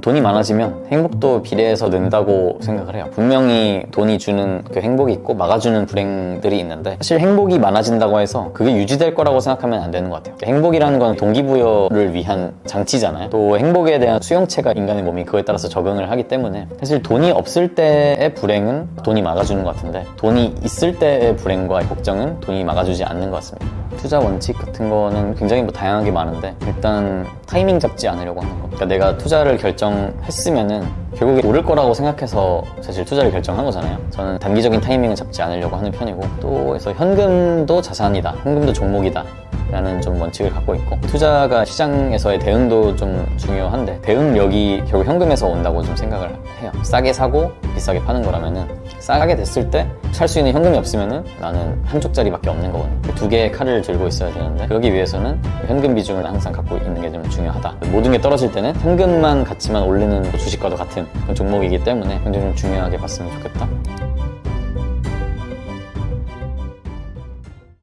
돈이 많아지면 행복도 비례해서 는다고 생각을 해요. 분명히 돈이 주는 그 행복이 있고 막아주는 불행들이 있는데, 사실 행복이 많아진다고 해서 그게 유지될 거라고 생각하면 안 되는 것 같아요. 행복이라는 건 동기부여를 위한 장치잖아요. 또 행복에 대한 수용체가 인간의 몸이 그거에 따라서 적응을 하기 때문에, 사실 돈이 없을 때의 불행은 돈이 막아주는 것 같은데, 돈이 있을 때의 불행과 걱정은 돈이 막아주지 않는 것 같습니다. 투자 원칙 같은 거는 굉장히 다양하게 많은데, 일단 타이밍 잡지 않으려고 하는 거. 그러니까 내가 투자를 결정했으면은 결국에 오를 거라고 생각해서 사실 투자를 결정한 거잖아요. 저는 단기적인 타이밍을 잡지 않으려고 하는 편이고, 또 그래서 현금도 자산이다, 현금도 종목이다 라는 좀 원칙을 갖고 있고, 투자가 시장에서의 대응도 좀 중요한데, 대응력이 결국 현금에서 온다고 좀 생각을 해요. 싸게 사고 비싸게 파는 거라면은, 싸게 됐을 때 살 수 있는 현금이 없으면은 나는 한쪽짜리밖에 없는 거거든요. 두 개의 칼을 들고 있어야 되는데, 그러기 위해서는 현금 비중을 항상 갖고 있는 게 좀 중요하다. 모든 게 떨어질 때는 현금만 가치만 오르는 주식과도 같은 그런 종목이기 때문에 굉장히 좀 중요하게 봤으면 좋겠다.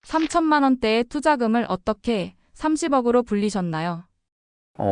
3천만 원대의 투자금을 어떻게 30억으로 불리셨나요?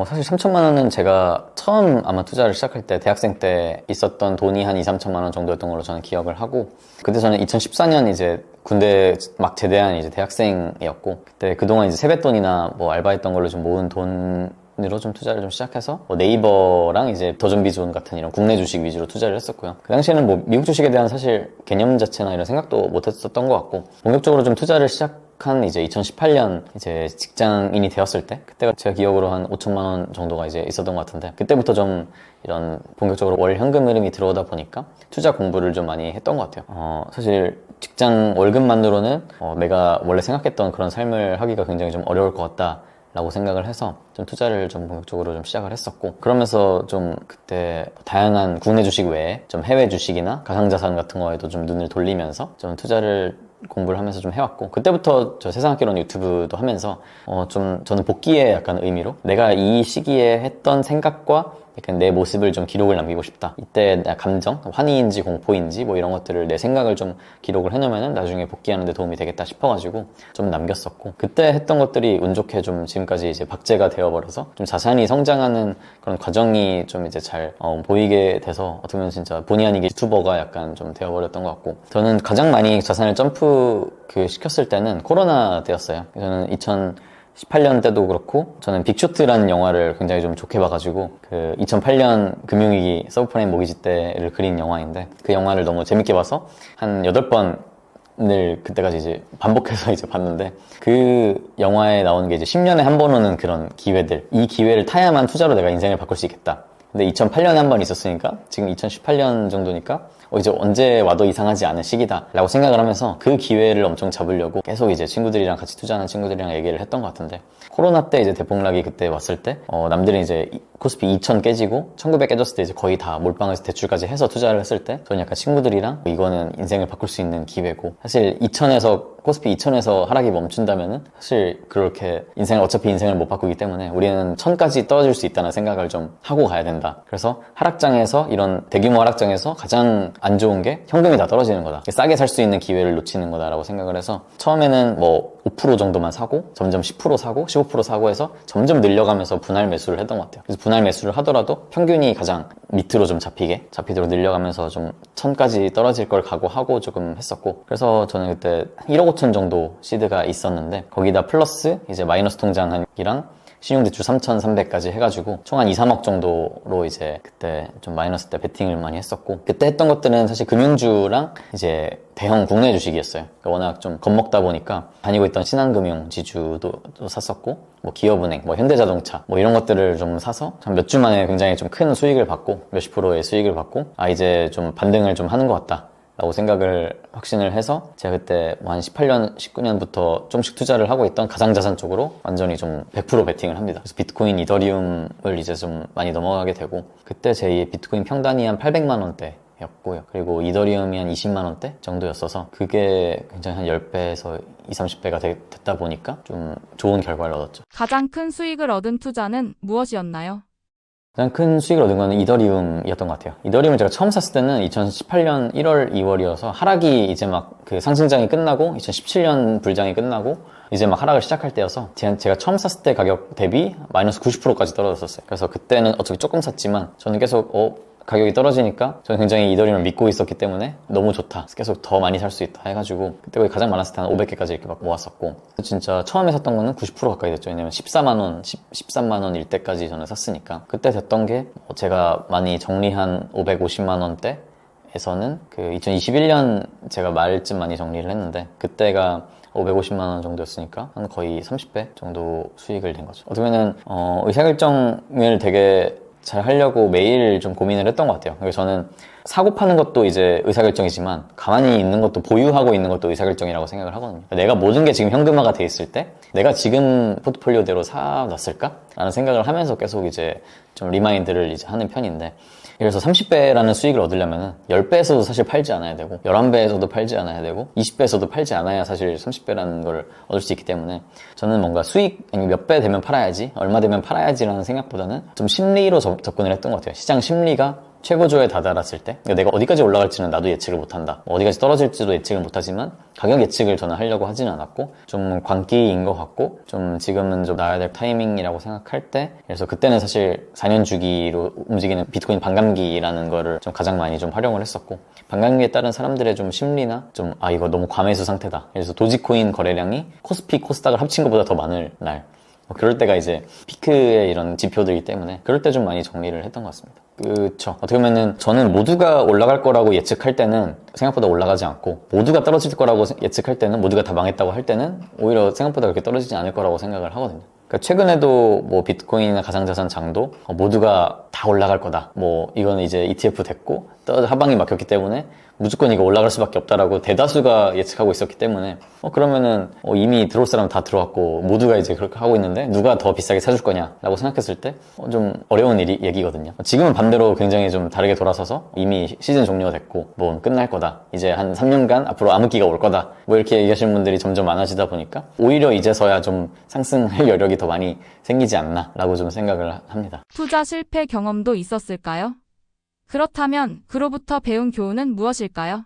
사실 3천만 원은 제가 처음 아마 투자를 시작할 때 대학생 때 있었던 돈이 한 2, 3천만 원 정도였던 걸로 저는 기억을 하고, 그때 저는 2014년 이제 군대 막 제대한 이제 대학생이었고, 그때 그동안 이제 세뱃돈이나 뭐 알바했던 걸로 좀 모은 돈으로 좀 투자를 좀 시작해서 네이버랑 이제 더존비존 같은 이런 국내 주식 위주로 투자를 했었고요. 그 당시에는 뭐 미국 주식에 대한 사실 개념 자체나 이런 생각도 못 했었던 것 같고, 본격적으로 좀 투자를 시작한 이제 2018년 이제 직장인이 되었을 때, 그때가 제가 기억으로 한 5천만 원 정도가 이제 있었던 것 같은데, 그때부터 좀 이런 본격적으로 월 현금 흐름이 들어오다 보니까 투자 공부를 좀 많이 했던 것 같아요. 사실 직장 월급만으로는 내가 원래 생각했던 그런 삶을 하기가 굉장히 좀 어려울 것 같다 라고 생각을 해서 좀 투자를 좀 본격적으로 좀 시작을 했었고, 그러면서 좀 그때 다양한 국내 주식 외에 좀 해외 주식이나 가상자산 같은 거에도 좀 눈을 돌리면서 좀 투자를 공부를 하면서 좀 해왔고, 그때부터 저 세상학개론 유튜브도 하면서 좀 저는 복귀의 약간 의미로 내가 이 시기에 했던 생각과 약간 내 모습을 좀 기록을 남기고 싶다. 이때 내 감정, 환희인지 공포인지 뭐 이런 것들을, 내 생각을 좀 기록을 해놓으면 나중에 복귀하는 데 도움이 되겠다 싶어가지고 좀 남겼었고, 그때 했던 것들이 운 좋게 좀 지금까지 이제 박제가 되어버려서 좀 자산이 성장하는 그런 과정이 좀 이제 잘 보이게 돼서, 어떻게 보면 진짜 본의 아니게 유튜버가 약간 좀 되어버렸던 것 같고, 저는 가장 많이 자산을 점프 시켰을 때는 코로나 때였어요. 저는 2018년 때도 그렇고, 저는 빅쇼트라는 영화를 굉장히 좀 좋게 봐가지고, 그 2008년 금융위기 서브프라임 모기지 때를 그린 영화인데, 그 영화를 너무 재밌게 봐서 한 8번을 그때까지 이제 반복해서 이제 봤는데, 그 영화에 나오는 게 이제 10년에 한 번 오는 그런 기회들, 이 기회를 타야만 투자로 내가 인생을 바꿀 수 있겠다. 근데 2008년에 한 번 있었으니까 지금 2018년 정도니까 이제 언제 와도 이상하지 않은 시기다 라고 생각을 하면서 그 기회를 엄청 잡으려고 계속 이제 친구들이랑 같이 투자하는 친구들이랑 얘기를 했던 것 같은데, 코로나 때 이제 대폭락이 그때 왔을 때 남들은 이제 코스피 2000 깨지고 1900 깨졌을 때 이제 거의 다 몰빵해서 대출까지 해서 투자를 했을 때, 저는 약간 친구들이랑 이거는 인생을 바꿀 수 있는 기회고, 사실 코스피 2000에서 하락이 멈춘다면은 사실 그렇게 어차피 인생을 못 바꾸기 때문에 우리는 1000까지 떨어질 수 있다는 생각을 좀 하고 가야 된다. 그래서 하락장에서, 이런 대규모 하락장에서 가장 안 좋은 게 현금이 다 떨어지는 거다. 싸게 살 수 있는 기회를 놓치는 거다라고 생각을 해서, 처음에는 뭐 5% 정도만 사고 점점 10% 사고 15% 사고 해서 점점 늘려가면서 분할 매수를 했던 것 같아요. 그래서 분할 매수를 하더라도 평균이 가장 밑으로 좀 잡히도록 늘려가면서 좀 1000까지 떨어질 걸 각오하고 조금 했었고, 그래서 저는 그때 1억 5천 정도 시드가 있었는데, 거기다 플러스 이제 마이너스 통장이랑 신용대출 3,300까지 해가지고 총 한 2, 3억 정도로 이제 그때 좀 마이너스 때 베팅을 많이 했었고, 그때 했던 것들은 사실 금융주랑 이제 대형 국내 주식이었어요. 그러니까 워낙 좀 겁먹다 보니까 다니고 있던 신한금융 지주도 샀었고, 뭐 기업은행, 뭐 현대자동차, 뭐 이런 것들을 좀 사서 몇 주 만에 굉장히 좀 큰 수익을 받고, 몇십 프로의 수익을 받고, 이제 좀 반등을 좀 하는 것 같다 라고 생각을 확신을 해서, 제가 그때 한 18년, 19년부터 조금씩 투자를 하고 있던 가상자산 쪽으로 완전히 좀 100% 베팅을 합니다. 그래서 비트코인, 이더리움을 이제 좀 많이 넘어가게 되고, 그때 제 비트코인 평단이 한 800만 원대였고요. 그리고 이더리움이 한 20만 원대 정도였어서, 그게 굉장히 한 10배에서 20, 30배가 됐다 보니까 좀 좋은 결과를 얻었죠. 가장 큰 수익을 얻은 투자는 무엇이었나요? 가장 큰 수익을 얻은 거는 이더리움이었던 것 같아요. 이더리움을 제가 처음 샀을 때는 2018년 1월, 2월이어서 하락이 이제 막 그 상승장이 끝나고 2017년 불장이 끝나고 이제 막 하락을 시작할 때여서 제가 처음 샀을 때 가격 대비 마이너스 90%까지 떨어졌었어요. 그래서 그때는 어차피 조금 샀지만 저는 계속 가격이 떨어지니까 저는 굉장히 이더리움을 믿고 있었기 때문에 너무 좋다. 계속 더 많이 살 수 있다 해가지고 그때 거의 가장 많았을 때 한 500개까지 이렇게 막 모았었고 진짜 처음에 샀던 거는 90% 가까이 됐죠. 왜냐면 14만 원, 13만 원일 때까지 저는 샀으니까 그때 됐던 게 제가 많이 정리한 550만 원대에서는 그 2021년 제가 말쯤 많이 정리를 했는데 그때가 550만 원 정도였으니까 한 거의 30배 정도 수익을 낸 거죠. 어떻게 보면은 의사결정을 되게 잘 하려고 매일 좀 고민을 했던 것 같아요. 그래서 저는 사고 파는 것도 이제 의사결정이지만 가만히 있는 것도 보유하고 있는 것도 의사결정이라고 생각을 하거든요. 내가 모든 게 지금 현금화가 돼 있을 때 내가 지금 포트폴리오대로 사놨을까? 라는 생각을 하면서 계속 이제 좀 리마인드를 이제 하는 편인데 그래서 30배라는 수익을 얻으려면 10배에서도 사실 팔지 않아야 되고 11배에서도 팔지 않아야 되고 20배에서도 팔지 않아야 사실 30배라는 걸 얻을 수 있기 때문에 저는 뭔가 수익 몇 배 되면 팔아야지 얼마 되면 팔아야지라는 생각보다는 좀 심리로 접근을 했던 것 같아요. 시장 심리가 최고조에 다다랐을 때 그러니까 내가 어디까지 올라갈지는 나도 예측을 못한다. 어디까지 떨어질지도 예측을 못하지만 가격 예측을 저는 하려고 하지는 않았고 좀 광기인 것 같고 좀 지금은 좀 나와야 될 타이밍이라고 생각할 때 그래서 그때는 사실 4년 주기로 움직이는 비트코인 반감기라는 거를 좀 가장 많이 좀 활용을 했었고 반감기에 따른 사람들의 좀 심리나 좀 이거 너무 과매수 상태다. 그래서 도지코인 거래량이 코스피 코스닥을 합친 것보다 더 많을 날 그럴 때가 이제 피크의 이런 지표들이기 때문에 그럴 때 좀 많이 정리를 했던 것 같습니다. 그쵸. 어떻게 보면은 저는 모두가 올라갈 거라고 예측할 때는 생각보다 올라가지 않고 모두가 떨어질 거라고 예측할 때는 모두가 다 망했다고 할 때는 오히려 생각보다 그렇게 떨어지지 않을 거라고 생각을 하거든요. 그러니까 최근에도 뭐 비트코인이나 가상자산 장도 모두가 다 올라갈 거다. 뭐 이거는 이제 ETF 됐고 하방이 막혔기 때문에 무조건 이거 올라갈 수밖에 없다라고 대다수가 예측하고 있었기 때문에 그러면은 이미 들어올 사람은 다 들어왔고 모두가 이제 그렇게 하고 있는데 누가 더 비싸게 사줄 거냐라고 생각했을 때 좀 어려운 얘기거든요. 지금은 반대로 굉장히 좀 다르게 돌아서서 이미 시즌 종료가 됐고 뭐 끝날 거다. 이제 한 3년간 앞으로 암흑기가 올 거다. 뭐 이렇게 얘기하시는 분들이 점점 많아지다 보니까 오히려 이제서야 좀 상승할 여력이 더 많이 생기지 않나라고 좀 생각을 합니다. 투자 실패 경험도 있었을까요? 그렇다면 그로부터 배운 교훈은 무엇일까요?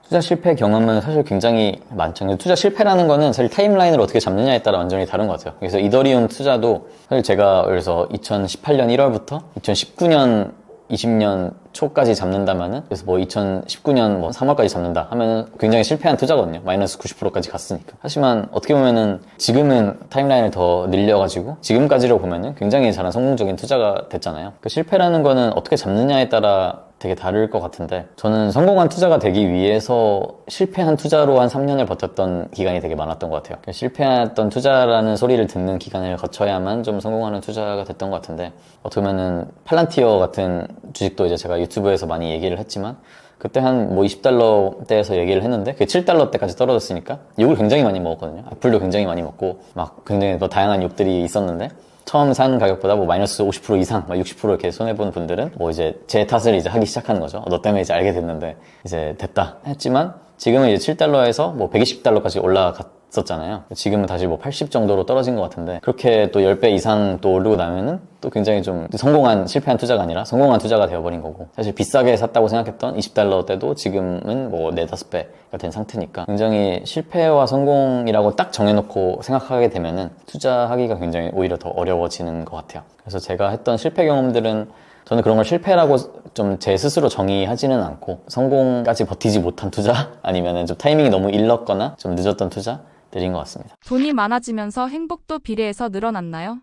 투자 실패 경험은 사실 굉장히 많죠. 근데 투자 실패라는 거는 사실 타임라인을 어떻게 잡느냐에 따라 완전히 다른 것 같아요. 그래서 이더리움 투자도 사실 제가 그래서 2018년 1월부터 2019년 20년 초까지 잡는다면은 그래서 뭐 2019년 뭐 3월까지 잡는다 하면은 굉장히 실패한 투자거든요. 마이너스 90%까지 갔으니까. 하지만 어떻게 보면은 지금은 타임라인을 더 늘려가지고 지금까지로 보면은 굉장히 잘한 성공적인 투자가 됐잖아요. 그 실패라는 거는 어떻게 잡느냐에 따라 되게 다를 것 같은데 저는 성공한 투자가 되기 위해서 실패한 투자로 한 3년을 버텼던 기간이 되게 많았던 것 같아요. 실패했던 투자라는 소리를 듣는 기간을 거쳐야만 좀 성공하는 투자가 됐던 것 같은데 어떻게 보면은 팔란티어 같은 주식도 이제 제가 유튜브에서 많이 얘기를 했지만 그때 한 뭐 20달러대에서 얘기를 했는데 그게 7달러대까지 떨어졌으니까 욕을 굉장히 많이 먹었거든요. 악플도 굉장히 많이 먹고 막 굉장히 더 다양한 욕들이 있었는데 처음 산 가격보다 뭐 마이너스 50% 이상, 막 60% 이렇게 손해본 분들은 뭐 이제 제 탓을 이제 하기 시작하는 거죠. 너 때문에 이제 알게 됐는데 이제 됐다 했지만 지금은 이제 7달러에서 뭐 120달러까지 올라갔었잖아요. 지금은 다시 뭐 80 정도로 떨어진 것 같은데 그렇게 또 10배 이상 또 오르고 나면은 또 굉장히 좀 실패한 투자가 아니라 성공한 투자가 되어버린 거고 사실 비싸게 샀다고 생각했던 20달러 때도 지금은 뭐 4, 5배가 된 상태니까 굉장히 실패와 성공이라고 딱 정해놓고 생각하게 되면은 투자하기가 굉장히 오히려 더 어려워지는 것 같아요. 그래서 제가 했던 실패 경험들은 저는 그런 걸 실패라고 좀 제 스스로 정의하지는 않고 성공까지 버티지 못한 투자 아니면은 좀 타이밍이 너무 일렀거나 좀 늦었던 투자들인 것 같습니다. 돈이 많아지면서 행복도 비례해서 늘어났나요?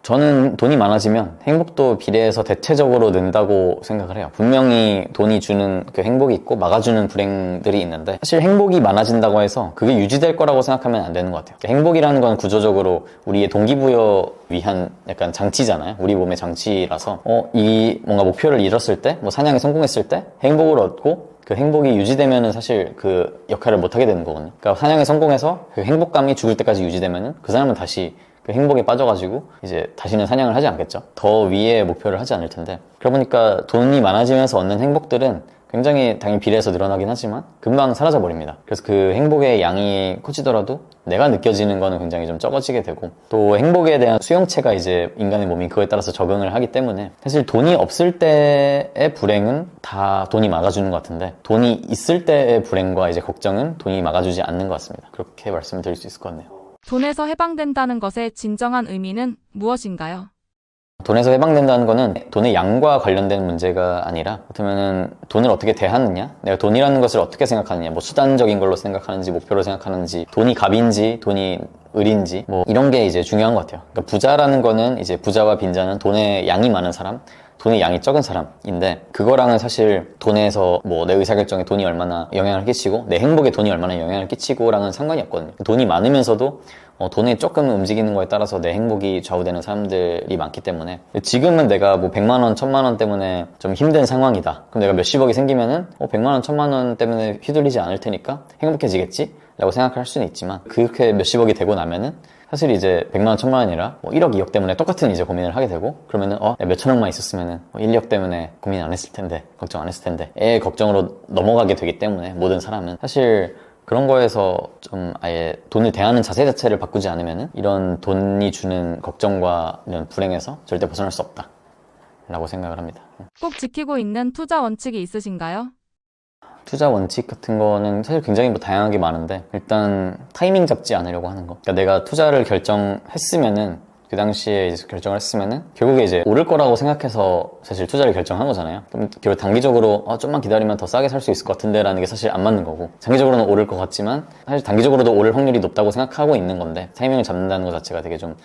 저는 돈이 많아지면 행복도 비례해서 대체적으로 는다고 생각을 해요. 분명히 돈이 주는 그 행복이 있고 막아주는 불행들이 있는데 사실 행복이 많아진다고 해서 그게 유지될 거라고 생각하면 안 되는 것 같아요. 행복이라는 건 구조적으로 우리의 동기부여 위한 약간 장치잖아요. 우리 몸의 장치라서 이 뭔가 목표를 이뤘을 때 뭐 사냥에 성공했을 때 행복을 얻고 그 행복이 유지되면은 사실 그 역할을 못 하게 되는 거거든요. 그러니까 사냥에 성공해서 그 행복감이 죽을 때까지 유지되면은 그 사람은 다시 그 행복에 빠져가지고 이제 다시는 사냥을 하지 않겠죠. 더 위에 목표를 하지 않을 텐데, 그러고 보니까 돈이 많아지면서 얻는 행복들은 굉장히 당연히 비례해서 늘어나긴 하지만 금방 사라져 버립니다. 그래서 그 행복의 양이 커지더라도 내가 느껴지는 거는 굉장히 좀 적어지게 되고, 또 행복에 대한 수용체가 이제 인간의 몸이 그거에 따라서 적응을 하기 때문에 사실 돈이 없을 때의 불행은 다 돈이 막아주는 것 같은데, 돈이 있을 때의 불행과 이제 걱정은 돈이 막아주지 않는 것 같습니다. 그렇게 말씀을 드릴 수 있을 것 같네요. 돈에서 해방된다는 것의 진정한 의미는 무엇인가요? 돈에서 해방된다는 거는 돈의 양과 관련된 문제가 아니라, 어쩌면은 돈을 어떻게 대하느냐, 내가 돈이라는 것을 어떻게 생각하느냐, 뭐 수단적인 걸로 생각하는지 목표로 생각하는지, 돈이 갑인지 돈이 을인지, 뭐 이런 게 이제 중요한 것 같아요. 그러니까 부자라는 거는 이제 부자와 빈자는 돈의 양이 많은 사람, 돈의 양이 적은 사람인데, 그거랑은 사실 돈에서 뭐 내 의사결정에 돈이 얼마나 영향을 끼치고 내 행복에 돈이 얼마나 영향을 끼치고랑은 상관이 없거든요. 돈이 많으면서도 돈이 조금 움직이는 거에 따라서 내 행복이 좌우되는 사람들이 많기 때문에, 지금은 내가 뭐 100만 원, 1000만 원 때문에 좀 힘든 상황이다. 그럼 내가 몇십억이 생기면은 100만 원, 1000만 원 때문에 휘둘리지 않을 테니까 행복해지겠지? 라고 생각할 수는 있지만, 그렇게 몇십억이 되고 나면은 사실 이제 100만 원, 1000만 원이 아니라 1억, 2억 때문에 똑같은 이제 고민을 하게 되고, 그러면은 몇천억만 있었으면은 1, 2억 때문에 고민 안 했을 텐데, 걱정 안 했을 텐데, 의 걱정으로 넘어가게 되기 때문에, 모든 사람은 사실 그런 거에서 좀 아예 돈을 대하는 자세 자체를 바꾸지 않으면은 이런 돈이 주는 걱정과 이런 불행에서 절대 벗어날 수 없다 라고 생각을 합니다. 꼭 지키고 있는 투자 원칙이 있으신가요? 투자 원칙 같은 거는 사실 굉장히 뭐 다양하게 많은데, 일단 타이밍 잡지 않으려고 하는 거. 그러니까 내가 투자를 결정했으면은, 그 당시에 이제 결정을 했으면은 결국에 이제 오를 거라고 생각해서 사실 투자를 결정한 거잖아요. 그럼 결국 단기적으로 좀만 기다리면 더 싸게 살 수 있을 것 같은데 라는 게 사실 안 맞는 거고, 장기적으로는 오를 것 같지만 사실 단기적으로도 오를 확률이 높다고 생각하고 있는 건데, 타이밍을 잡는다는 것 자체가 되게 좀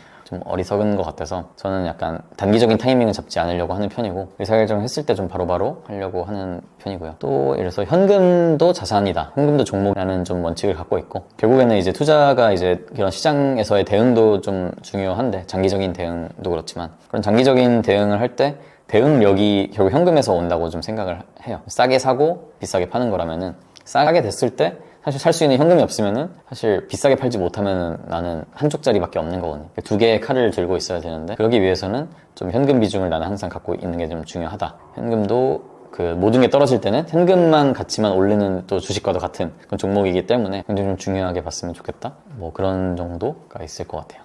어리석은 것 같아서 저는 약간 단기적인 타이밍을 잡지 않으려고 하는 편이고, 의사결정을 했을 때 좀 바로바로 하려고 하는 편이고요. 또 예를 들어서 현금도 자산이다, 현금도 종목이라는 좀 원칙을 갖고 있고, 결국에는 이제 투자가 이제 이런 시장에서의 대응도 좀 중요한데, 장기적인 대응도 그렇지만 그런 장기적인 대응을 할 때 대응력이 결국 현금에서 온다고 좀 생각을 해요. 싸게 사고 비싸게 파는 거라면은, 싸게 됐을 때 사실 살 수 있는 현금이 없으면은 사실 비싸게 팔지 못하면은 나는 한쪽짜리밖에 없는 거거든요. 두 개의 칼을 들고 있어야 되는데, 그러기 위해서는 좀 현금 비중을 나는 항상 갖고 있는 게 좀 중요하다. 현금도 그 모든 게 떨어질 때는 현금만 가치만 오르는 또 주식과도 같은 그런 종목이기 때문에 굉장히 좀 중요하게 봤으면 좋겠다. 뭐 그런 정도가 있을 것 같아요.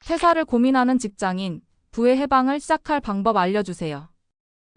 퇴사를 고민하는 직장인, 부의 해방을 시작할 방법 알려주세요.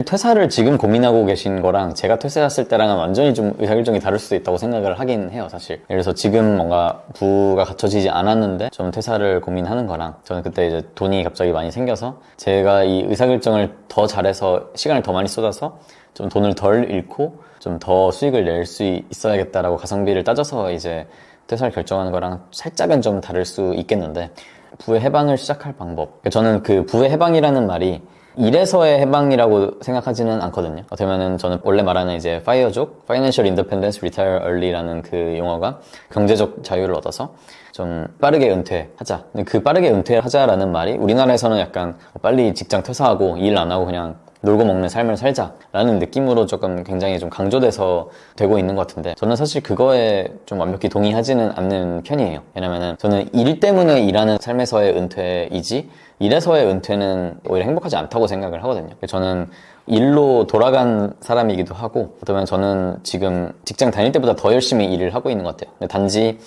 퇴사를 지금 고민하고 계신 거랑 제가 퇴사했을 때랑은 완전히 좀 의사결정이 다를 수도 있다고 생각을 하긴 해요, 사실. 예를 들어서 지금 뭔가 부가 갖춰지지 않았는데 좀 퇴사를 고민하는 거랑, 저는 그때 이제 돈이 갑자기 많이 생겨서 제가 이 의사결정을 더 잘해서 시간을 더 많이 쏟아서 좀 돈을 덜 잃고 좀 더 수익을 낼 수 있어야겠다라고 가성비를 따져서 이제 퇴사를 결정하는 거랑 살짝은 좀 다를 수 있겠는데, 부의 해방을 시작할 방법. 저는 그 부의 해방이라는 말이 일에서의 해방이라고 생각하지는 않거든요. 어쩌면은 저는 원래 말하는 이제 파이어족, Financial Independence Retire Early라는 그 용어가 경제적 자유를 얻어서 좀 빠르게 은퇴하자. 근데 그 빠르게 은퇴하자라는 말이 우리나라에서는 약간 빨리 직장 퇴사하고 일 안 하고 그냥 놀고 먹는 삶을 살자라는 느낌으로 조금 굉장히 좀 강조돼서 되고 있는 것 같은데, 저는 사실 그거에 좀 완벽히 동의하지는 않는 편이에요. 왜냐면은 저는 일 때문에 일하는 삶에서의 은퇴이지 일에서의 은퇴는 오히려 행복하지 않다고 생각을 하거든요. 저는 일로 돌아간 사람이기도 하고, 어쩌면 저는 지금 직장 다닐 때보다 더 열심히 일을 하고 있는 것 같아요. 근데 단지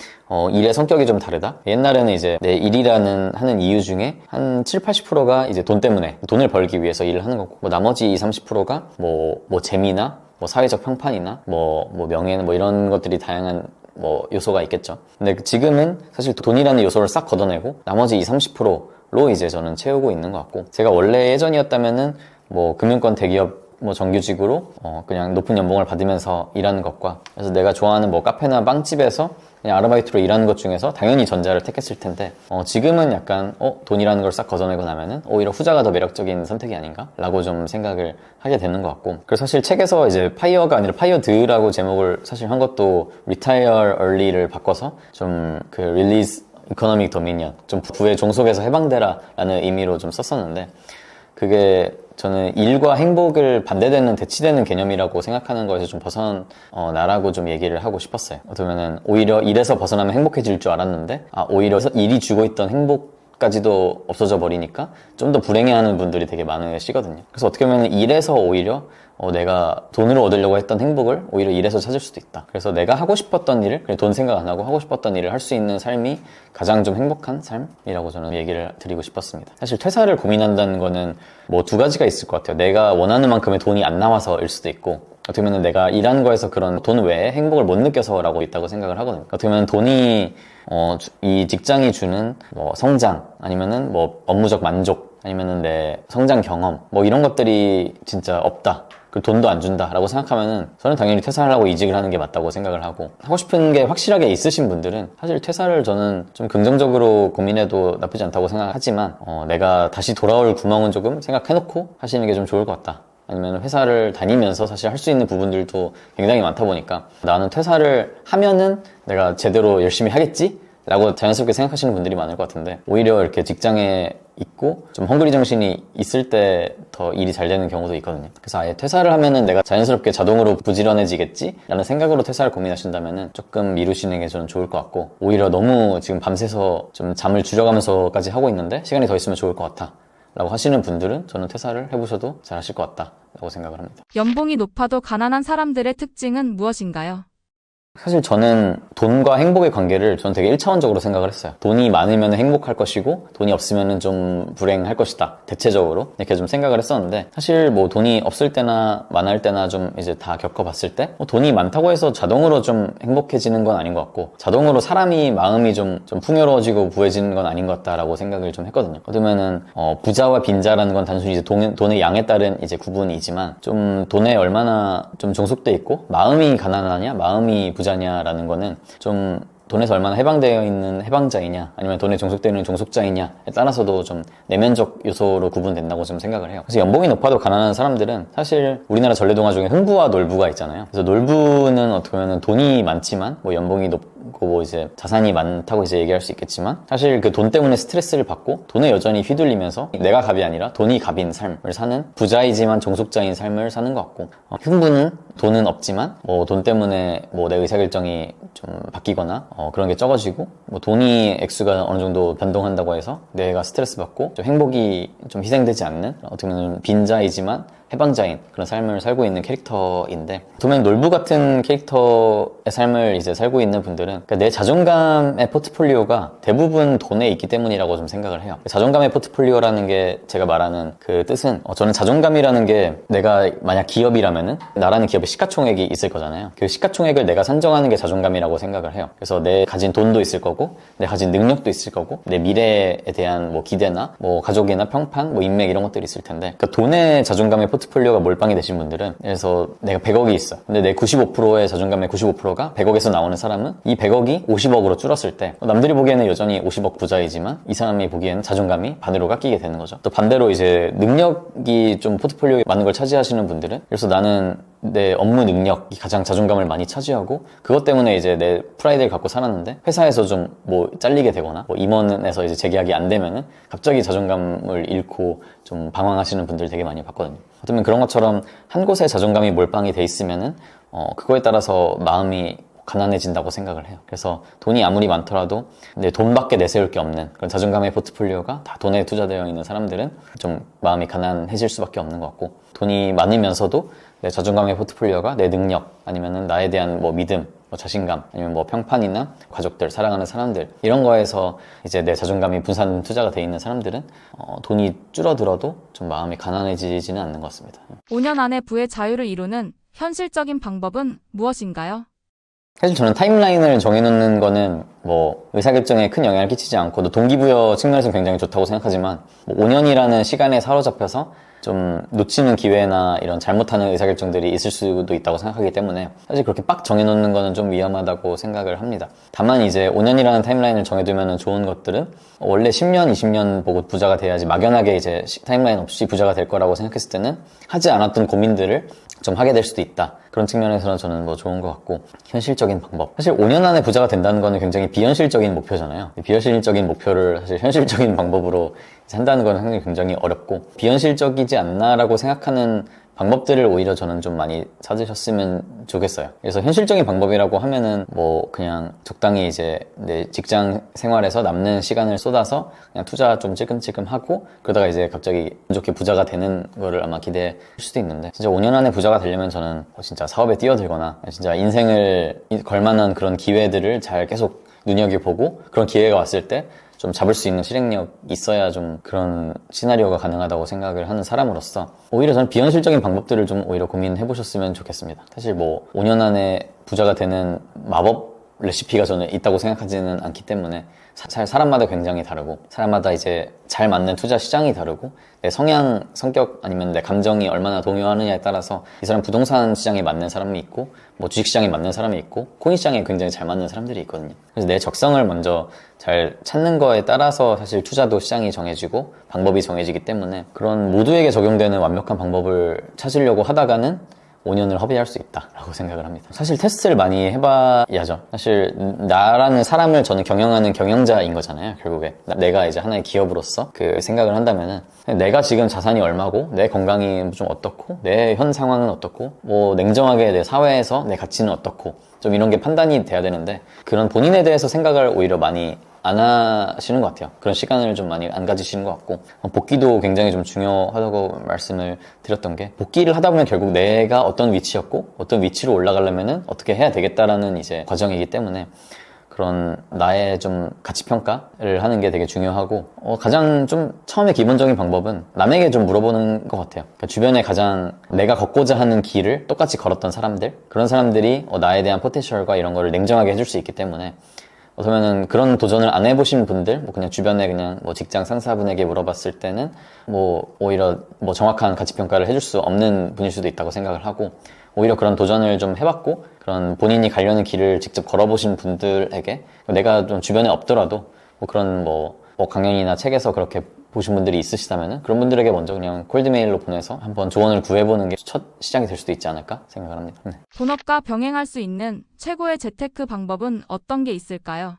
일의 성격이 좀 다르다. 옛날에는 이제 내 일이라는 하는 이유 중에 한 7, 80%가 이제 돈 때문에, 돈을 벌기 위해서 일을 하는 거고, 뭐 나머지 20, 30%가 뭐 재미나 뭐 사회적 평판이나 뭐 명예나 뭐 이런 것들이 다양한 뭐 요소가 있겠죠. 근데 지금은 사실 돈이라는 요소를 싹 걷어내고 나머지 20, 30%로 이제 저는 채우고 있는 것 같고, 제가 원래 예전이었다면은 뭐 금융권 대기업 뭐 정규직으로 그냥 높은 연봉을 받으면서 일하는 것과, 그래서 내가 좋아하는 뭐 카페나 빵집에서 그냥 아르바이트로 일하는 것 중에서 당연히 전자를 택했을 텐데, 지금은 약간 돈이라는 걸 싹 걷어내고 나면은 오히려 후자가 더 매력적인 선택이 아닌가? 라고 좀 생각을 하게 되는 것 같고, 그래서 사실 책에서 이제 파이어가 아니라 파이어드라고 제목을 사실 한 것도 Retire Early를 바꿔서 좀 그 Release Economic Dominion, 좀 부의 종속에서 해방되라 라는 의미로 좀 썼었는데, 그게 저는 일과 행복을 반대되는, 대치되는 개념이라고 생각하는 거에서 좀 벗어나라고 좀 얘기를 하고 싶었어요. 어쩌면은 오히려 일에서 벗어나면 행복해질 줄 알았는데, 오히려 일이 주고 있던 행복 까지도 없어져 버리니까 좀 더 불행해하는 분들이 되게 많으시거든요. 그래서 어떻게 보면 일에서 오히려 내가 돈으로 얻으려고 했던 행복을 오히려 일에서 찾을 수도 있다. 그래서 내가 하고 싶었던 일을, 그냥 돈 생각 안 하고 하고 싶었던 일을 할 수 있는 삶이 가장 좀 행복한 삶이라고 저는 얘기를 드리고 싶었습니다. 사실 퇴사를 고민한다는 거는 뭐 두 가지가 있을 것 같아요. 내가 원하는 만큼의 돈이 안 나와서일 수도 있고, 어떻게 보면 내가 일하는 거에서 그런 돈 외에 행복을 못 느껴서라고 있다고 생각을 하거든요. 어떻게 보면 돈이 이 직장이 주는 뭐 성장, 아니면은 뭐 업무적 만족, 아니면은 내 성장 경험, 뭐 이런 것들이 진짜 없다, 그 돈도 안 준다라고 생각하면은 저는 당연히 퇴사를 하고 이직을 하는 게 맞다고 생각을 하고, 하고 싶은 게 확실하게 있으신 분들은 사실 퇴사를 저는 좀 긍정적으로 고민해도 나쁘지 않다고 생각하지만, 내가 다시 돌아올 구멍은 조금 생각해놓고 하시는 게 좀 좋을 것 같다. 아니면 회사를 다니면서 사실 할 수 있는 부분들도 굉장히 많다 보니까 나는 퇴사를 하면은 내가 제대로 열심히 하겠지? 라고 자연스럽게 생각하시는 분들이 많을 것 같은데, 오히려 이렇게 직장에 있고 좀 헝그리 정신이 있을 때 더 일이 잘 되는 경우도 있거든요. 그래서 아예 퇴사를 하면은 내가 자연스럽게 자동으로 부지런해지겠지? 라는 생각으로 퇴사를 고민하신다면은 조금 미루시는 게 저는 좋을 것 같고, 오히려 너무 지금 밤새서 좀 잠을 줄여가면서까지 하고 있는데 시간이 더 있으면 좋을 것 같아 라고 하시는 분들은 저는 퇴사를 해보셔도 잘 하실 것 같다 라고 생각을 합니다. 연봉이 높아도 가난한 사람들의 특징은 무엇인가요? 사실 저는 돈과 행복의 관계를 저는 되게 1차원적으로 생각을 했어요. 돈이 많으면 행복할 것이고 돈이 없으면 좀 불행할 것이다, 대체적으로 이렇게 좀 생각을 했었는데, 사실 뭐 돈이 없을 때나 많을 때나 좀 이제 다 겪어봤을 때 돈이 많다고 해서 자동으로 좀 행복해지는 건 아닌 것 같고, 자동으로 사람이 마음이 좀 풍요로워지고 부해지는 건 아닌 것 같다라고 생각을 좀 했거든요. 그러면은 부자와 빈자라는 건 단순히 이제 돈의 양에 따른 이제 구분이지만, 좀 돈에 얼마나 좀 종속돼 있고 마음이 가난하냐 마음이 부자냐라는 거는 좀 돈에서 얼마나 해방되어 있는 해방자이냐, 아니면 돈에 종속되어 있는 종속자이냐에 따라서도 좀 내면적 요소로 구분된다고 좀 생각을 해요. 그래서 연봉이 높아도 가난한 사람들은 사실 우리나라 전래동화 중에 흥부와 놀부가 있잖아요. 그래서 놀부는 어떻게 보면 돈이 많지만 뭐 연봉이 높고 뭐 이제 자산이 많다고 이제 얘기할 수 있겠지만, 사실 그 돈 때문에 스트레스를 받고 돈에 여전히 휘둘리면서 내가 갑이 아니라 돈이 갑인 삶을 사는, 부자이지만 종속자인 삶을 사는 것 같고, 흥부는 돈은 없지만 뭐 돈 때문에 뭐 내 의사결정이 좀 바뀌거나 그런 게 적어지고, 뭐 돈이 액수가 어느 정도 변동한다고 해서 내가 스트레스 받고 좀 행복이 좀 희생되지 않는, 어떻게 보면 빈자이지만 해방자인 그런 삶을 살고 있는 캐릭터인데, 보면 놀부 같은 캐릭터의 삶을 이제 살고 있는 분들은, 그러니까 내 자존감의 포트폴리오가 대부분 돈에 있기 때문이라고 좀 생각을 해요. 자존감의 포트폴리오라는 게 제가 말하는 그 뜻은, 저는 자존감이라는 게 내가 만약 기업이라면은 나라는 기업의 시가총액이 있을 거잖아요. 그 시가총액을 내가 산정하는 게 자존감이라고 생각을 해요. 그래서 내 가진 돈도 있을 거고, 내 가진 능력도 있을 거고, 내 미래에 대한 뭐 기대나 뭐 가족이나 평판, 뭐 인맥 이런 것들이 있을 텐데, 그러니까 돈의 자존감의 포트폴리오가 몰빵이 되신 분들은, 그래서 내가 100억이 있어. 근데 내 95%의 자존감의 95%가 100억에서 나오는 사람은 이 100억이 50억으로 줄었을 때, 남들이 보기에는 여전히 50억 부자이지만 이 사람이 보기에는 자존감이 반으로 깎이게 되는 거죠. 또 반대로 이제 능력이 좀 포트폴리오에 많은 걸 차지하시는 분들은, 그래서 나는 내 업무 능력이 가장 자존감을 많이 차지하고, 그것 때문에 이제 내 프라이드를 갖고 살았는데 회사에서 좀 뭐 잘리게 되거나 뭐 임원에서 이제 재계약이 안 되면은 갑자기 자존감을 잃고 좀 방황하시는 분들 되게 많이 봤거든요. 어쩌면 그런 것처럼 한 곳에 자존감이 몰빵이 돼 있으면은 그거에 따라서 마음이 가난해진다고 생각을 해요. 그래서 돈이 아무리 많더라도 내 돈밖에 내세울 게 없는 그런 자존감의 포트폴리오가 다 돈에 투자되어 있는 사람들은 좀 마음이 가난해질 수밖에 없는 것 같고, 돈이 많으면서도 내 자존감의 포트폴리오가 내 능력, 아니면은 나에 대한 뭐 믿음, 뭐 자신감, 아니면 뭐 평판이나 가족들, 사랑하는 사람들, 이런 거에서 이제 내 자존감이 분산 투자가 돼 있는 사람들은 돈이 줄어들어도 좀 마음이 가난해지지는 않는 것 같습니다. 5년 안에 부의 자유를 이루는 현실적인 방법은 무엇인가요? 사실 저는 타임라인을 정해놓는 거는 뭐 의사결정에 큰 영향을 끼치지 않고, 또 동기부여 측면에서 굉장히 좋다고 생각하지만, 뭐 5년이라는 시간에 사로잡혀서 좀 놓치는 기회나 이런 잘못하는 의사결정들이 있을 수도 있다고 생각하기 때문에 사실 그렇게 빡 정해놓는 거는 좀 위험하다고 생각을 합니다. 다만 이제 5년이라는 타임라인을 정해두면 좋은 것들은, 원래 10년, 20년 보고 부자가 돼야지 막연하게 이제 타임라인 없이 부자가 될 거라고 생각했을 때는 하지 않았던 고민들을 좀 하게 될 수도 있다. 그런 측면에서는 저는 뭐 좋은 것 같고, 현실적인 방법. 사실 5년 안에 부자가 된다는 거는 굉장히 비현실적인 목표잖아요. 비현실적인 목표를 사실 현실적인 방법으로 한다는 건 굉장히 어렵고, 비현실적이지 않나라고 생각하는 방법들을 오히려 저는 좀 많이 찾으셨으면 좋겠어요. 그래서 현실적인 방법이라고 하면은 뭐 그냥 적당히 이제 내 직장 생활에서 남는 시간을 쏟아서 그냥 투자 좀 찔끔찔끔 하고 그러다가 이제 갑자기 운 좋게 부자가 되는 거를 아마 기대할 수도 있는데 진짜 5년 안에 부자가 되려면 저는 진짜 사업에 뛰어들거나 진짜 인생을 걸만한 그런 기회들을 잘 계속 눈여겨보고 그런 기회가 왔을 때 좀 잡을 수 있는 실행력이 있어야 좀 그런 시나리오가 가능하다고 생각을 하는 사람으로서 오히려 저는 비현실적인 방법들을 좀 오히려 고민해 보셨으면 좋겠습니다. 사실 뭐 5년 안에 부자가 되는 마법 레시피가 저는 있다고 생각하지는 않기 때문에 사람마다 굉장히 다르고 사람마다 이제 잘 맞는 투자 시장이 다르고 내 성향, 성격 아니면 내 감정이 얼마나 동요하느냐에 따라서 이 사람 부동산 시장에 맞는 사람이 있고 뭐 주식 시장에 맞는 사람이 있고 코인 시장에 굉장히 잘 맞는 사람들이 있거든요. 그래서 내 적성을 먼저 잘 찾는 거에 따라서 사실 투자도 시장이 정해지고 방법이 정해지기 때문에 그런 모두에게 적용되는 완벽한 방법을 찾으려고 하다가는 5년을 허비할 수 있다라고 생각을 합니다. 사실 테스트를 많이 해봐야죠. 사실 나라는 사람을 저는 경영하는 경영자인 거잖아요. 결국에 내가 이제 하나의 기업으로서 그 생각을 한다면은 내가 지금 자산이 얼마고 내 건강이 좀 어떻고 내 현 상황은 어떻고 뭐 냉정하게 내 사회에서 내 가치는 어떻고 좀 이런 게 판단이 돼야 되는데 그런 본인에 대해서 생각을 오히려 많이 안 하시는 것 같아요. 그런 시간을 좀 많이 안 가지시는 것 같고 복귀도 굉장히 좀 중요하다고 말씀을 드렸던 게 복귀를 하다 보면 결국 내가 어떤 위치였고 어떤 위치로 올라가려면은 어떻게 해야 되겠다라는 이제 과정이기 때문에 그런 나의 좀 가치 평가를 하는 게 되게 중요하고 가장 좀 처음에 기본적인 방법은 남에게 좀 물어보는 것 같아요. 그러니까 주변에 가장 내가 걷고자 하는 길을 똑같이 걸었던 사람들 그런 사람들이 나에 대한 포텐셜과 이런 거를 냉정하게 해줄 수 있기 때문에 그러면은 그런 도전을 안 해보신 분들, 뭐 그냥 주변에 그냥 뭐 직장 상사분에게 물어봤을 때는 뭐 오히려 뭐 정확한 가치 평가를 해줄 수 없는 분일 수도 있다고 생각을 하고 오히려 그런 도전을 좀 해봤고 그런 본인이 가려는 길을 직접 걸어보신 분들에게 내가 좀 주변에 없더라도 뭐 그런 뭐 강연이나 책에서 그렇게 보신 분들이 있으시다면은 그런 분들에게 먼저 그냥 콜드메일로 보내서 한번 조언을 구해보는 게 첫 시작이 될 수도 있지 않을까 생각을 합니다. 네. 본업과 병행할 수 있는 최고의 재테크 방법은 어떤 게 있을까요?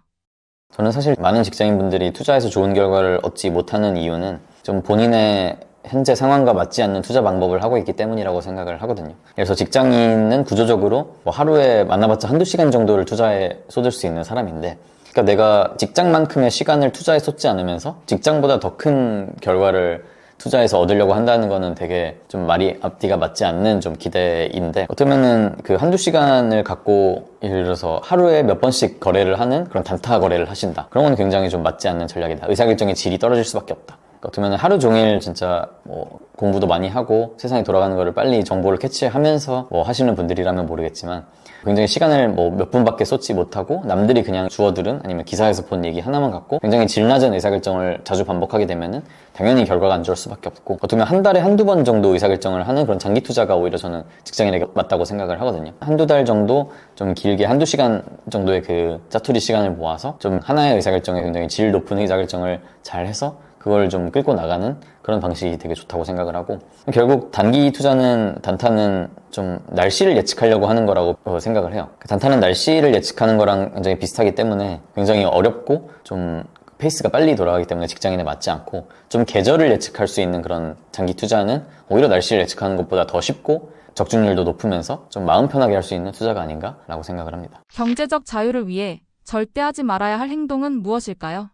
저는 사실 많은 직장인분들이 투자에서 좋은 결과를 얻지 못하는 이유는 좀 본인의 현재 상황과 맞지 않는 투자 방법을 하고 있기 때문이라고 생각을 하거든요. 그래서 직장인은 구조적으로 뭐 하루에 만나봤자 한두 시간 정도를 투자에 쏟을 수 있는 사람인데 그러니까 내가 직장만큼의 시간을 투자에 쏟지 않으면서 직장보다 더 큰 결과를 투자해서 얻으려고 한다는 거는 되게 좀 말이 앞뒤가 맞지 않는 좀 기대인데 어쩌면은 그 한두 시간을 갖고 예를 들어서 하루에 몇 번씩 거래를 하는 그런 단타 거래를 하신다. 그런 건 굉장히 좀 맞지 않는 전략이다. 의사결정의 질이 떨어질 수밖에 없다. 어쩌면 하루 종일 진짜 뭐 공부도 많이 하고 세상이 돌아가는 거를 빨리 정보를 캐치하면서 뭐 하시는 분들이라면 모르겠지만 굉장히 시간을 뭐 몇 분밖에 쏟지 못하고 남들이 그냥 주워들은 아니면 기사에서 본 얘기 하나만 갖고 굉장히 질 낮은 의사결정을 자주 반복하게 되면은 당연히 결과가 안 좋을 수밖에 없고 어떻게 보면 한 달에 한두 번 정도 의사결정을 하는 그런 장기 투자가 오히려 저는 직장인에게 맞다고 생각을 하거든요. 한두 달 정도 좀 길게 한두 시간 정도의 그 짜투리 시간을 모아서 좀 하나의 의사결정에 굉장히 질 높은 의사결정을 잘 해서 그걸 좀 끌고 나가는 그런 방식이 되게 좋다고 생각을 하고 결국 단기 투자는 단타는 좀 날씨를 예측하려고 하는 거라고 생각을 해요. 단타는 날씨를 예측하는 거랑 굉장히 비슷하기 때문에 굉장히 어렵고 좀 페이스가 빨리 돌아가기 때문에 직장인에 맞지 않고 좀 계절을 예측할 수 있는 그런 장기 투자는 오히려 날씨를 예측하는 것보다 더 쉽고 적중률도 높으면서 좀 마음 편하게 할 수 있는 투자가 아닌가라고 생각을 합니다. 경제적 자유를 위해 절대 하지 말아야 할 행동은 무엇일까요?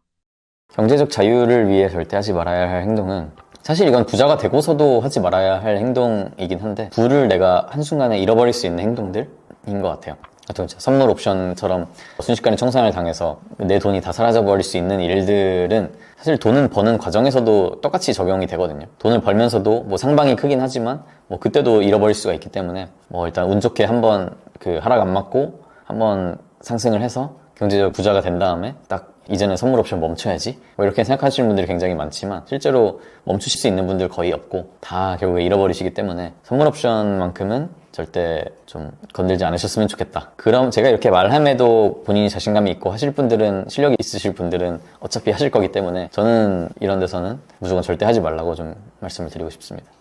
경제적 자유를 위해 절대 하지 말아야 할 행동은 사실 이건 부자가 되고서도 하지 말아야 할 행동이긴 한데 부를 내가 한순간에 잃어버릴 수 있는 행동들인 것 같아요. 선물 옵션처럼 순식간에 청산을 당해서 내 돈이 다 사라져버릴 수 있는 일들은 사실 돈은 버는 과정에서도 똑같이 적용이 되거든요. 돈을 벌면서도 뭐 상방이 크긴 하지만 뭐 그때도 잃어버릴 수가 있기 때문에 뭐 일단 운 좋게 한번 그 하락 안 맞고 한번 상승을 해서 경제적 부자가 된 다음에 딱 이제는 선물 옵션 멈춰야지 뭐 이렇게 생각하시는 분들이 굉장히 많지만 실제로 멈추실 수 있는 분들 거의 없고 다 결국에 잃어버리시기 때문에 선물 옵션만큼은 절대 좀 건들지 않으셨으면 좋겠다. 그럼 제가 이렇게 말함에도 본인이 자신감이 있고 하실 분들은 실력이 있으실 분들은 어차피 하실 거기 때문에 저는 이런 데서는 무조건 절대 하지 말라고 좀 말씀을 드리고 싶습니다.